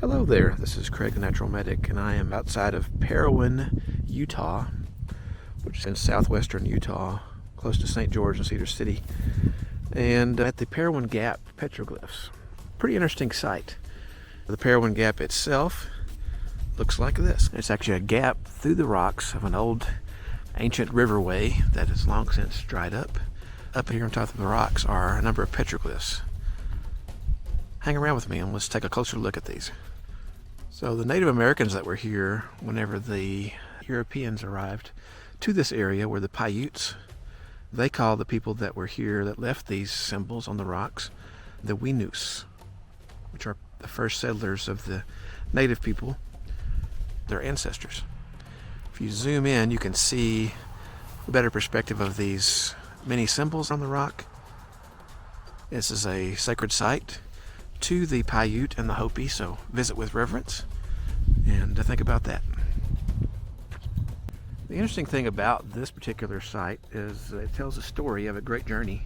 Hello there, this is Craig the Natural Medic, and I am outside of Parowan, Utah, which is in southwestern Utah, close to St. George and Cedar City, and at the Parowan Gap Petroglyphs. Pretty interesting site. The Parowan Gap itself looks like this. It's actually a gap through the rocks of an old ancient riverway that has long since dried up. Up here on top of the rocks are a number of petroglyphs. Hang around with me and let's take a closer look at these. So the Native Americans that were here whenever the Europeans arrived to this area were the Paiutes. They call the people that were here that left these symbols on the rocks the Winus, which are the first settlers of the native people, their ancestors. If you zoom in, you can see a better perspective of these many symbols on the rock. This is a sacred site to the Paiute and the Hopi, so visit with reverence and think about that. The interesting thing about this particular site is it tells a story of a great journey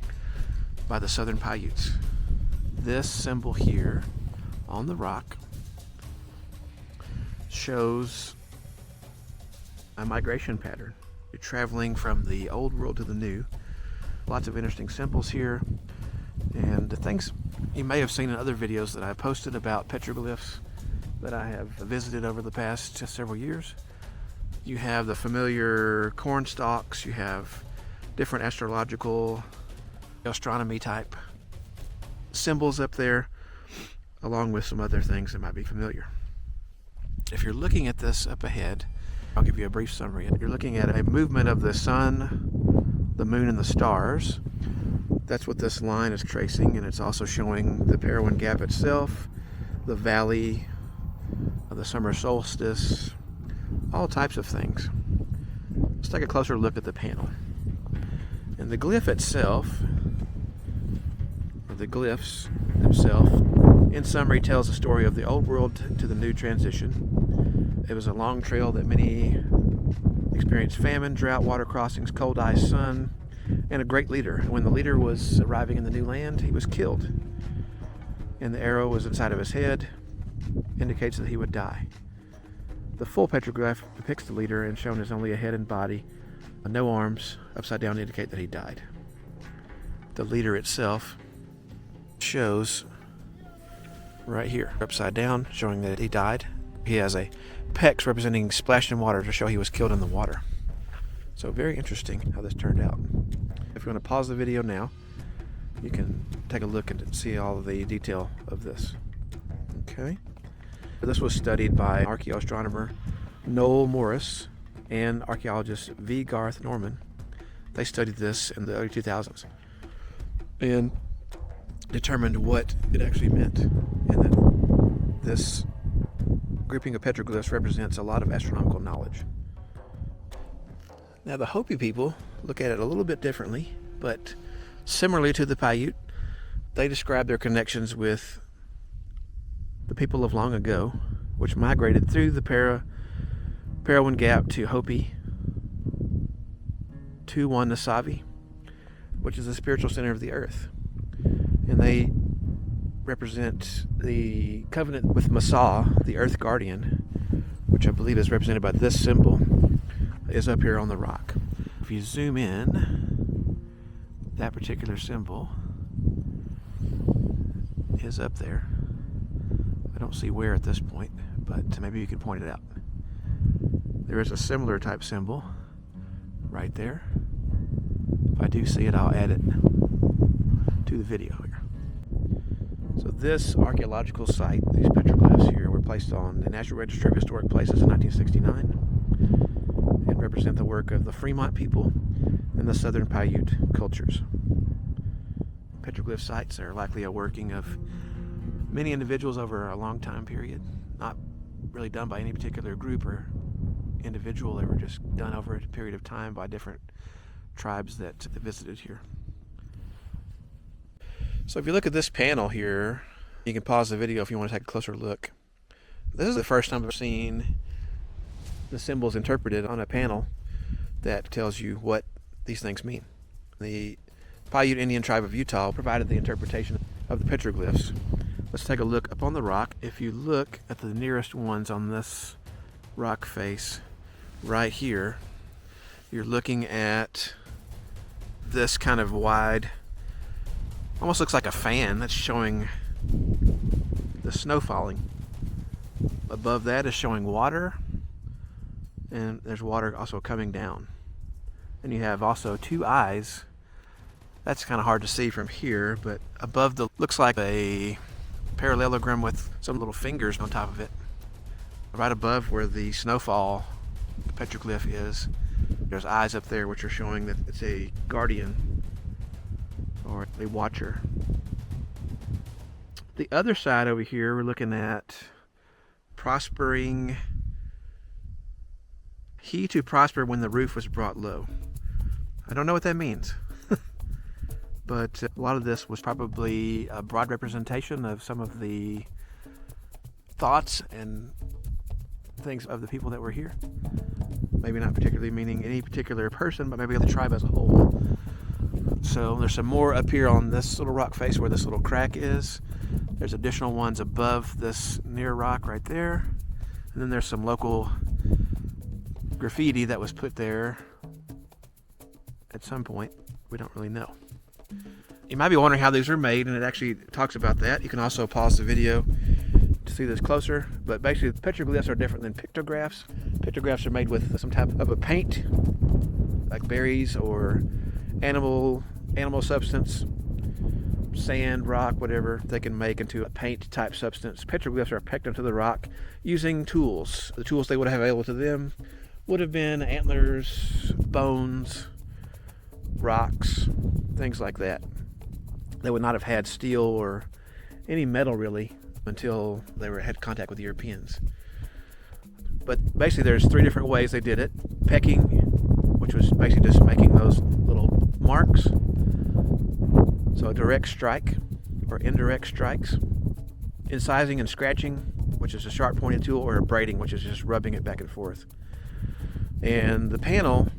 by the southern Paiutes. This symbol here on the rock shows a migration pattern. You're traveling from the old world to the new. Lots of interesting symbols here, and the things you may have seen in other videos that I posted about petroglyphs that I have visited over the past several years. You have the familiar corn stalks, you have different astrological, astronomy type symbols up there, along with some other things that might be familiar. If you're looking at this up ahead, I'll give you a brief summary. You're looking at a movement of the sun, the moon, and the stars. That's what this line is tracing, and it's also showing the Parowan Gap itself, the valley of the summer solstice, all types of things. Let's take a closer look at the panel. And the glyph itself, or the glyphs themselves, in summary tells the story of the old world to the new transition. It was a long trail that many experienced famine, drought, water crossings, cold ice, sun, and a great leader. When the leader was arriving in the new land, he was killed, and the arrow was inside of his head, indicates that he would die. The full petroglyph depicts the leader and shown as only a head and body, no arms, upside down to indicate that he died. The leader itself shows right here, upside down, showing that he died. He has a pecs representing splashed in water to show he was killed in the water. So very interesting how this turned out. If you want to pause the video now, you can take a look and see all of the detail of this. Okay. This was studied by archaeoastronomer Noel Morris and archaeologist V. Garth Norman. They studied this in the early 2000s and determined what it actually meant, and that this grouping of petroglyphs represents a lot of astronomical knowledge. Now the Hopi people look at it a little bit differently, but similarly to the Paiute, they describe their connections with the people of long ago, which migrated through the Parowan Gap to Hopi, to Nasavi, which is the spiritual center of the earth. And they represent the covenant with Masa, the earth guardian, which I believe is represented by this symbol, is up here on the rock. If you zoom in, that particular symbol is up there. I don't see where at this point, but maybe you can point it out. There is a similar type symbol right there. If I do see it, I'll add it to the video here. So this archaeological site, these petroglyphs here, were placed on the National Register of Historic Places in 1969 and represent the work of the Fremont people and the southern Paiute cultures. Petroglyph sites are likely a working of many individuals over a long time period, not really done by any particular group or individual. They were just done over a period of time by different tribes that visited here. So if you look at this panel here, you can pause the video if you want to take a closer look. This is the first time I've seen the symbols interpreted on a panel that tells you what these things mean. The Paiute Indian tribe of Utah provided the interpretation of the petroglyphs. Let's take a look up on the rock. If you look at the nearest ones on this rock face right here, you're looking at this kind of wide, almost looks like a fan that's showing the snow falling. Above that is showing water, and there's water also coming down. And you have also two eyes. That's kind of hard to see from here, but above the, looks like a parallelogram with some little fingers on top of it. Right above where the snowfall petroglyph is, there's eyes up there which are showing that it's a guardian or a watcher. The other side over here, we're looking at prospering. He to prosper when the roof was brought low. I don't know what that means. But a lot of this was probably a broad representation of some of the thoughts and things of the people that were here. Maybe not particularly meaning any particular person, but maybe the tribe as a whole. So there's some more up here on this little rock face where this little crack is. There's additional ones above this near rock right there. And then there's some local graffiti that was put there at some point. We don't really know. You might be wondering how these are made, and it actually talks about that. You can also pause the video to see this closer. But basically, petroglyphs are different than pictographs. Pictographs are made with some type of a paint, like berries or animal substance, sand, rock, whatever they can make into a paint type substance. Petroglyphs are pecked into the rock using tools. The tools they would have available to them would have been antlers, bones, rocks, things like that. They would not have had steel or any metal really until they had contact with Europeans. But basically there's three different ways they did it. Pecking, which was basically just making those little marks. So a direct strike or indirect strikes. Incising and scratching, which is a sharp pointed tool, or a braiding, which is just rubbing it back and forth. And the panel,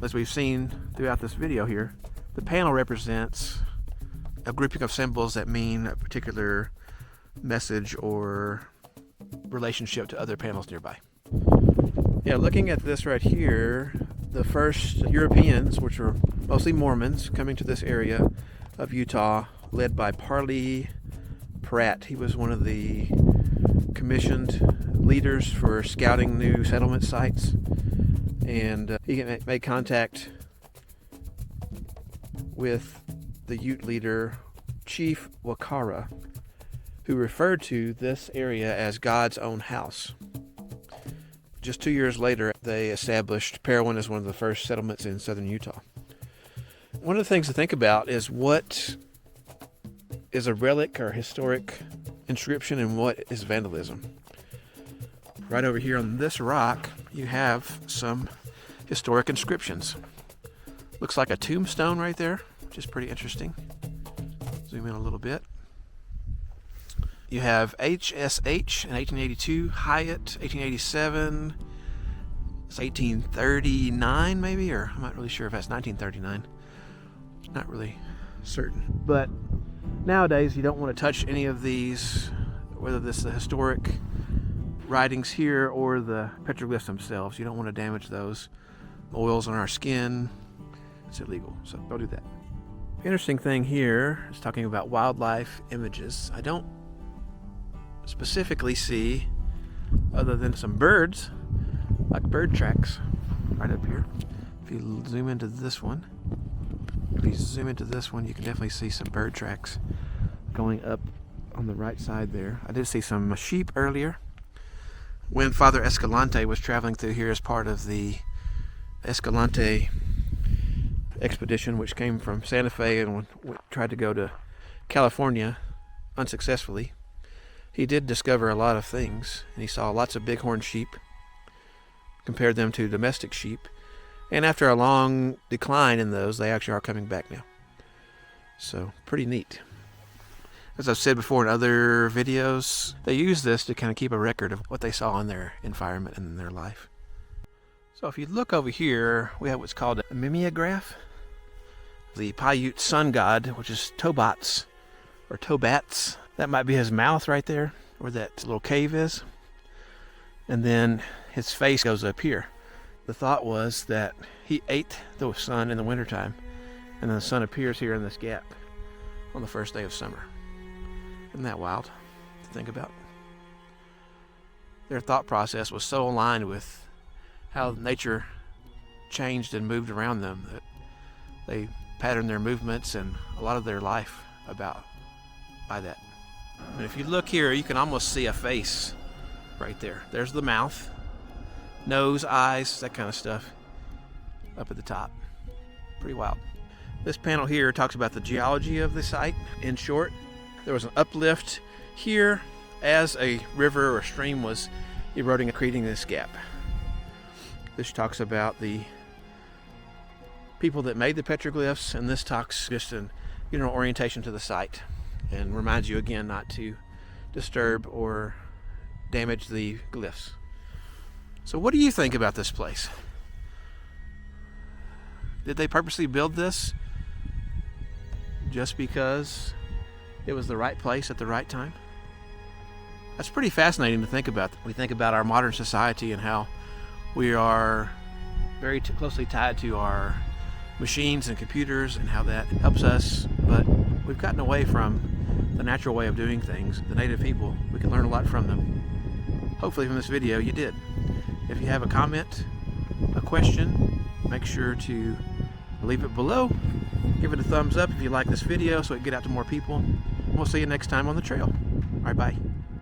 as we've seen throughout this video here, the panel represents a grouping of symbols that mean a particular message or relationship to other panels nearby. Yeah, looking at this right here, the first Europeans, which were mostly Mormons, coming to this area of Utah, led by Parley Pratt. He was one of the commissioned leaders for scouting new settlement sites, and he made contact with the Ute leader, Chief Wakara, who referred to this area as God's own house. Just 2 years later, they established Parowan as one of the first settlements in southern Utah. One of the things to think about is what is a relic or historic inscription and what is vandalism. Right over here on this rock, you have some historic inscriptions. Looks like a tombstone right there, which is pretty interesting. Zoom in a little bit. You have HSH in 1882, Hyatt 1887, it's 1839 maybe, or I'm not really sure if that's 1939. Not really certain. But nowadays you don't want to touch any of these, whether this is the historic writings here or the petroglyphs themselves. You don't want to damage those. Oils on our skin, it's illegal, so don't do that. Interesting thing here is talking about wildlife images. I don't specifically see, other than some birds, like bird tracks right up here. If you zoom into this one, you can definitely see some bird tracks going up on the right side there. I did see some sheep earlier. When Father Escalante was traveling through here as part of the Escalante expedition, which came from Santa Fe and tried to go to California unsuccessfully, he did discover a lot of things, and he saw lots of bighorn sheep, compared them to domestic sheep, and after a long decline in those, they actually are coming back now. So pretty neat. As I've said before in other videos, they use this to kind of keep a record of what they saw in their environment and in their life. So if you look over here, we have what's called a mimeograph. The Paiute sun god, which is Tobats, or Tobats, That might be his mouth right there, where that little cave is. And then his face goes up here. The thought was that he ate the sun in the wintertime, and then the sun appears here in this gap on the first day of summer. Isn't that wild to think about? Their thought process was so aligned with how nature changed and moved around them that they patterned their movements and a lot of their life by that. And if you look here, you can almost see a face right there. There's the mouth, nose, eyes, that kind of stuff up at the top. Pretty wild. This panel here talks about the geology of the site. In short, there was an uplift here as a river or stream was eroding and creating this gap. This talks about the people that made the petroglyphs, and this talks just an general orientation to the site and reminds you again not to disturb or damage the glyphs. So what do you think about this place? Did they purposely build this just because it was the right place at the right time? That's pretty fascinating to think about. We think about our modern society and how we are very closely tied to our machines and computers and how that helps us, but we've gotten away from the natural way of doing things. The native people, we can learn a lot from them. Hopefully from this video you did. If you have a comment, a question, make sure to leave it below. Give it a thumbs up if you like this video so it can get out to more people. We'll see you next time on the trail. All right, bye.